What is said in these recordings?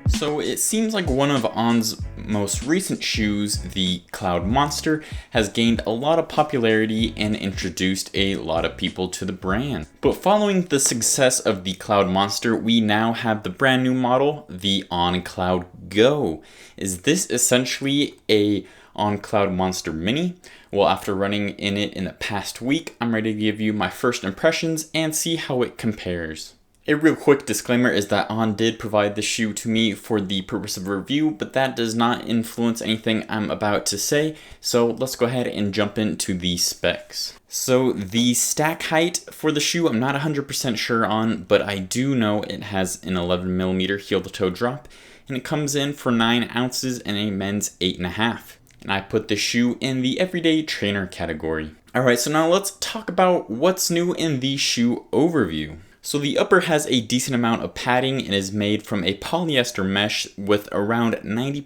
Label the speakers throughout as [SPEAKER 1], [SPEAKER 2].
[SPEAKER 1] So it seems like one of On's most recent shoes, the CloudMonster, has gained a lot of popularity and introduced a lot of people to the brand. But following the success of the CloudMonster, we now have the brand new model, the On CloudGo. Is this essentially a On CloudMonster Mini? Well, after running in it in the past week, I'm ready to give you my first impressions and see how it compares. A real quick disclaimer is that On did provide the shoe to me for the purpose of review, but that does not influence anything I'm about to say, so let's go ahead and jump into the specs. So the stack height for the shoe I'm not 100% sure on, but I do know it has an 11mm heel-to-toe drop, and it comes in for 9 ounces and a men's 8.5. And I put the shoe in the everyday trainer category. Alright, so now let's talk about what's new in the shoe overview. So the upper has a decent amount of padding and is made from a polyester mesh with around 90%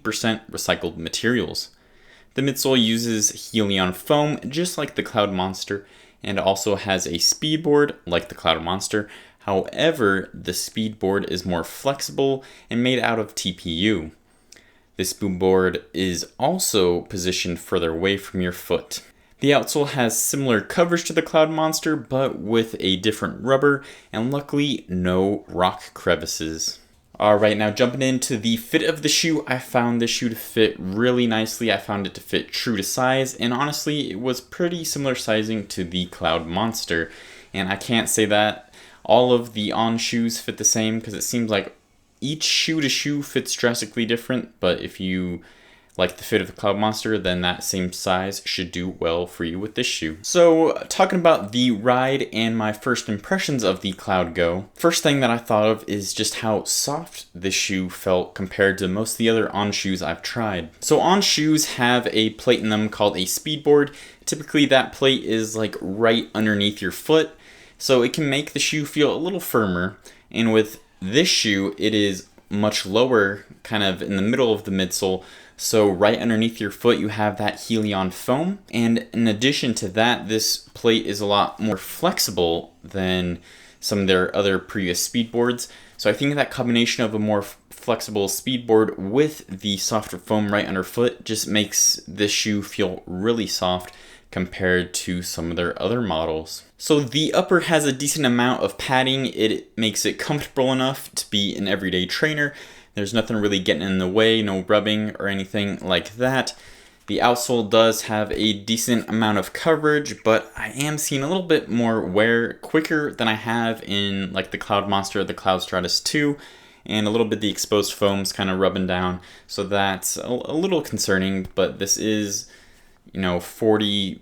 [SPEAKER 1] recycled materials. The midsole uses Helion foam just like the CloudMonster and also has a speedboard like the CloudMonster. However, the speedboard is more flexible and made out of TPU. The speedboard is also positioned further away from your foot. The outsole has similar coverage to the CloudMonster, but with a different rubber, and luckily no rock crevices. Alright, now jumping into the fit of the shoe, I found this shoe to fit really nicely. I found it to fit true to size, and honestly, it was pretty similar sizing to the CloudMonster. And I can't say that all of the On shoes fit the same, because it seems like each shoe to shoe fits drastically different, but if you like the fit of the CloudMonster, then that same size should do well for you with this shoe. So talking about the ride and my first impressions of the CloudGo, first thing that I thought of is just how soft this shoe felt compared to most of the other On shoes I've tried. So On shoes have a plate in them called a speedboard. Typically that plate is like right underneath your foot, so it can make the shoe feel a little firmer. And with this shoe, it is much lower, kind of in the middle of the midsole, so right underneath your foot you have that Helion foam, and in addition to that, this plate is a lot more flexible than some of their other previous speedboards. So I think that combination of a more flexible speedboard with the softer foam right underfoot just makes this shoe feel really soft compared to some of their other models. So the upper has a decent amount of padding. It makes it comfortable enough to be an everyday trainer. There's nothing really getting in the way, no rubbing or anything like that. The outsole does have a decent amount of coverage, but I am seeing a little bit more wear quicker than I have in like the CloudMonster or the CloudStratus 2, and a little bit the exposed foam's kind of rubbing down, so that's a little concerning, but this is, you know, 40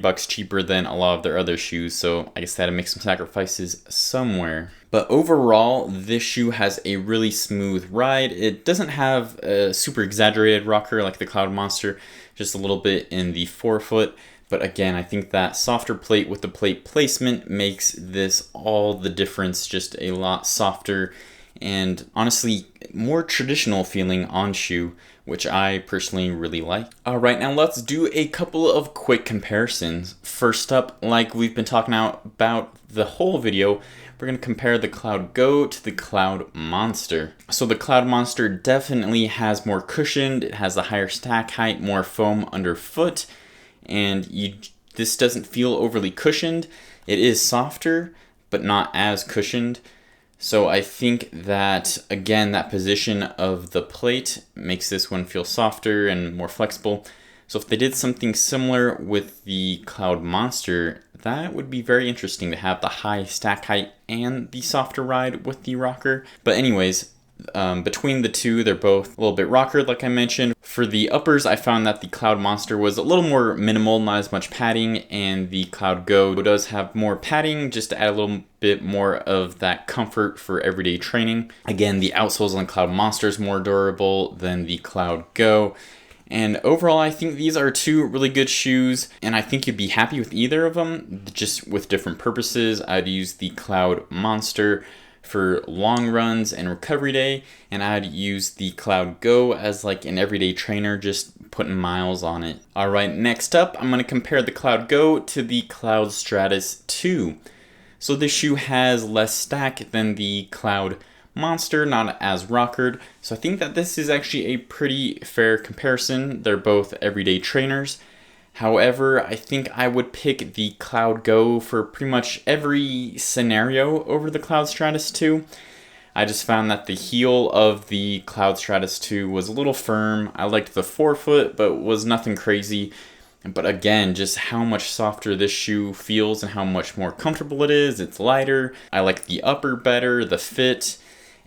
[SPEAKER 1] bucks cheaper than a lot of their other shoes, so I guess they had to make some sacrifices somewhere. But overall, this shoe has a really smooth ride. It doesn't have a super exaggerated rocker like the CloudMonster, just a little bit in the forefoot. But again, I think that softer plate with the plate placement makes this all the difference, just a lot softer and honestly more traditional feeling On shoe, which I personally really like. Alright, now let's do a couple of quick comparisons. First up, like we've been talking about the whole video, we're going to compare the CloudGo to the CloudMonster. So the CloudMonster definitely has more cushioned, it has a higher stack height, more foam underfoot, and this doesn't feel overly cushioned. It is softer, but not as cushioned. So I think that, again, that position of the plate makes this one feel softer and more flexible. So if they did something similar with the CloudMonster, that would be very interesting to have the high stack height and the softer ride with the rocker. But anyways, between the two, they're both a little bit rockered, like I mentioned. For the uppers, I found that the CloudMonster was a little more minimal, not as much padding, and the CloudGo does have more padding, just to add a little bit more of that comfort for everyday training. Again, the outsoles on the CloudMonster is more durable than the CloudGo. And overall, I think these are two really good shoes, and I think you'd be happy with either of them, just with different purposes. I'd use the CloudMonster for long runs and recovery day, and I'd use the CloudGo as like an everyday trainer, just putting miles on it. Alright, next up, I'm going to compare the CloudGo to the CloudStratus 2. So this shoe has less stack than the CloudMonster, not as rockered. So I think that this is actually a pretty fair comparison. They're both everyday trainers. However, I think I would pick the CloudGo for pretty much every scenario over the CloudStratus 2. I just found that the heel of the CloudStratus 2 was a little firm. I liked the forefoot, but was nothing crazy. But again, just how much softer this shoe feels and how much more comfortable it is. It's lighter. I like the upper better, the fit.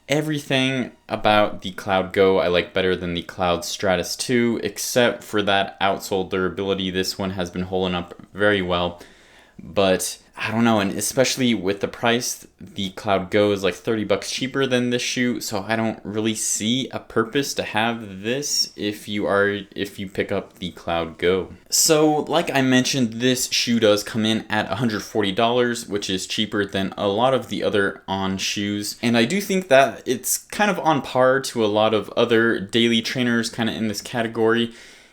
[SPEAKER 1] Everything about the CloudGo I like better than the CloudStratus 2, except for that outsole durability. This one has been holding up very well. But I don't know, and especially with the price, the CloudGo is like 30 bucks cheaper than this shoe, so I don't really see a purpose to have this if you pick up the CloudGo. So like I mentioned, this shoe does come in at $140, which is cheaper than a lot of the other On shoes, and I do think that it's kind of on par to a lot of other daily trainers kind of in this category.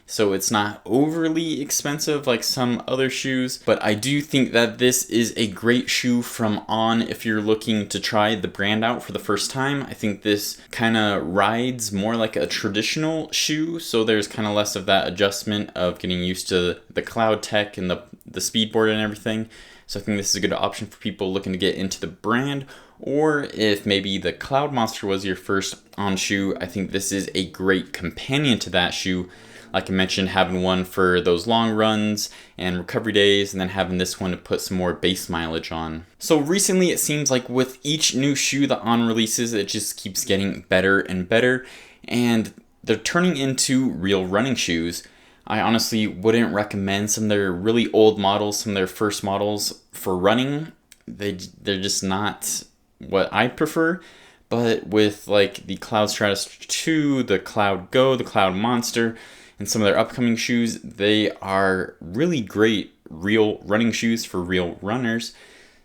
[SPEAKER 1] So it's not overly expensive like some other shoes, but I do think that this is a great shoe from On if you're looking to try the brand out for the first time. I think this kind of rides more like a traditional shoe, so there's kind of less of that adjustment of getting used to the cloud tech and the speedboard and everything. So I think this is a good option for people looking to get into the brand, or if maybe the CloudMonster was your first On shoe, I think this is a great companion to that shoe. Like I mentioned, having one for those long runs and recovery days, and then having this one to put some more base mileage on. So recently it seems like with each new shoe that On releases, it just keeps getting better and better, and they're turning into real running shoes. I honestly wouldn't recommend some of their really old models, some of their first models for running. They're just not what I prefer. But with like the CloudStratus 2, the CloudGo, the CloudMonster, and some of their upcoming shoes, they are really great real running shoes for real runners.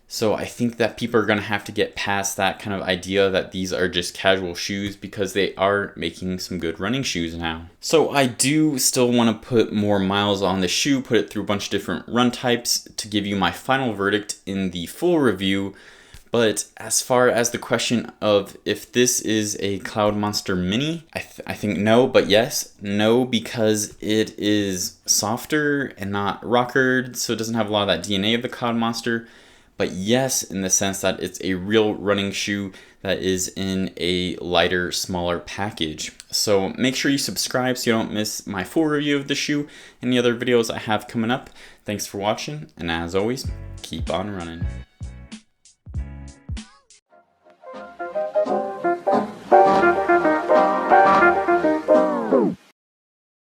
[SPEAKER 1] So I think that people are going to have to get past that kind of idea that these are just casual shoes, because they are making some good running shoes now. So I do still want to put more miles on the shoe, put it through a bunch of different run types to give you my final verdict in the full review. But as far as the question of if this is a CloudMonster Mini, I think no, but yes. No, because it is softer and not rockered, so it doesn't have a lot of that DNA of the CloudMonster. But yes, in the sense that it's a real running shoe that is in a lighter, smaller package. So make sure you subscribe so you don't miss my full review of the shoe and the other videos I have coming up. Thanks for watching, and as always, keep on running.